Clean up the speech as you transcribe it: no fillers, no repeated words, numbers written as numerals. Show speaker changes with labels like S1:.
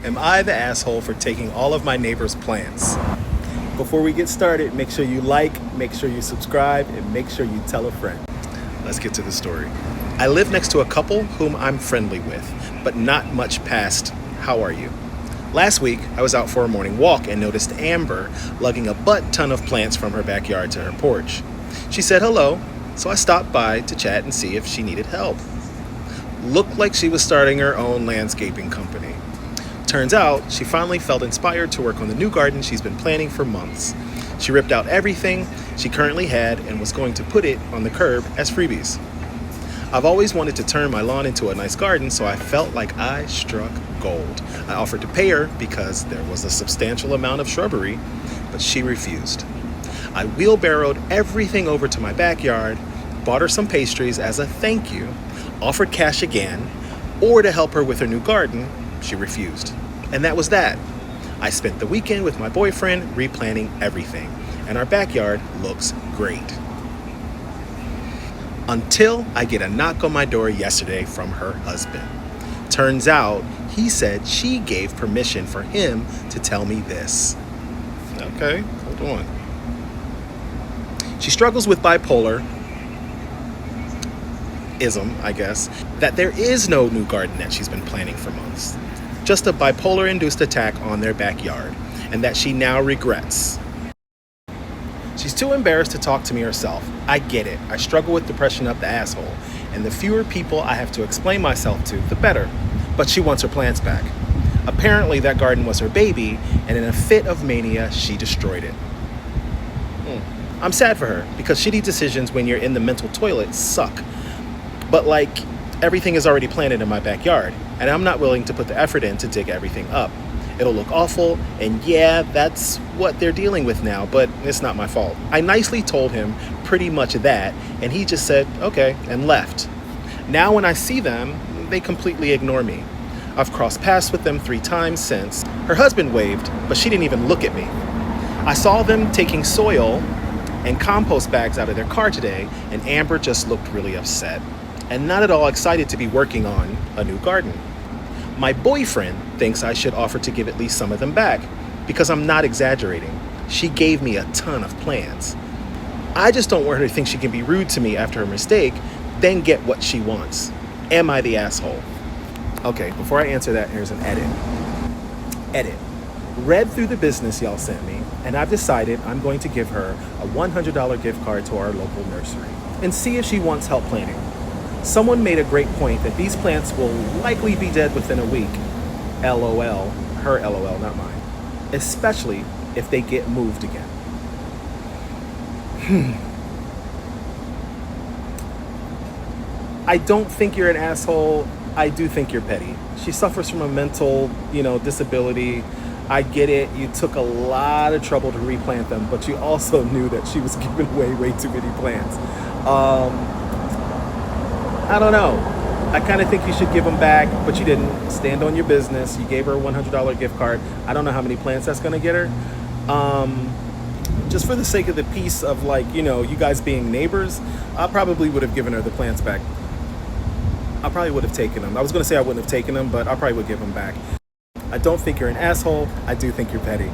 S1: Am I the asshole for taking all of my neighbor's plants? Before we get started, make sure you like, make sure you subscribe, and make sure you tell a friend. Let's get to the story. I live next to a couple whom I'm friendly with, but not much past, how are you? Last week, I was out for a morning walk and noticed Amber lugging a butt ton of plants from her backyard to her porch. She said hello, so I stopped by to chat and see if she needed help. Looked like she was starting her own landscaping company. Turns out, she finally felt inspired to work on the new garden she's been planning for months. She ripped out everything she currently had and was going to put it on the curb as freebies. I've always wanted to turn my lawn into a nice garden, so I felt like I struck gold. I offered to pay her because there was a substantial amount of shrubbery, but she refused. I wheelbarrowed everything over to my backyard, bought her some pastries as a thank you, offered cash again, or to help her with her new garden. She refused. And that was that. I spent the weekend with my boyfriend replanting everything, and our backyard looks great. Until I get a knock on my door yesterday from her husband. Turns out he said she gave permission for him to tell me this. Okay, hold on. She struggles with bipolarism, I guess, that there is no new garden that she's been planning for months. Just a bipolar-induced attack on their backyard, and that she now regrets. She's too embarrassed to talk to me herself. I get it. I struggle with depression up the asshole, and the fewer people I have to explain myself to, the better. But she wants her plants back. Apparently that garden was her baby, and in a fit of mania, she destroyed it. I'm sad for her, because shitty decisions when you're in the mental toilet suck. But everything is already planted in my backyard, and I'm not willing to put the effort in to dig everything up. It'll look awful, and yeah, that's what they're dealing with now, but it's not my fault. I nicely told him pretty much that, and he just said, okay, and left. Now when I see them, they completely ignore me. I've crossed paths with them 3 times since. Her husband waved, but she didn't even look at me. I saw them taking soil and compost bags out of their car today, and Amber just looked really upset and not at all excited to be working on a new garden. My boyfriend thinks I should offer to give at least some of them back, because I'm not exaggerating. She gave me a ton of plants. I just don't want her to think she can be rude to me after her mistake, then get what she wants. Am I the asshole? Okay, before I answer that, here's an edit. Edit. Read through the business y'all sent me, and I've decided I'm going to give her a $100 gift card to our local nursery and see if she wants help planting. Someone made a great point that these plants will likely be dead within a week. LOL. Her LOL, not mine. Especially if they get moved again. I don't think you're an asshole. I do think you're petty. She suffers from a mental, disability. I get it. You took a lot of trouble to replant them, but you also knew that she was giving away way too many plants. I don't know. I kind of think you should give them back, but you didn't. Stand on your business. You gave her a $100 gift card. I don't know how many plants that's going to get her. Just for the sake of the peace of you guys being neighbors, I probably would have given her the plants back. I probably would have taken them. I was going to say I wouldn't have taken them, but I probably would give them back. I don't think you're an asshole. I do think you're petty.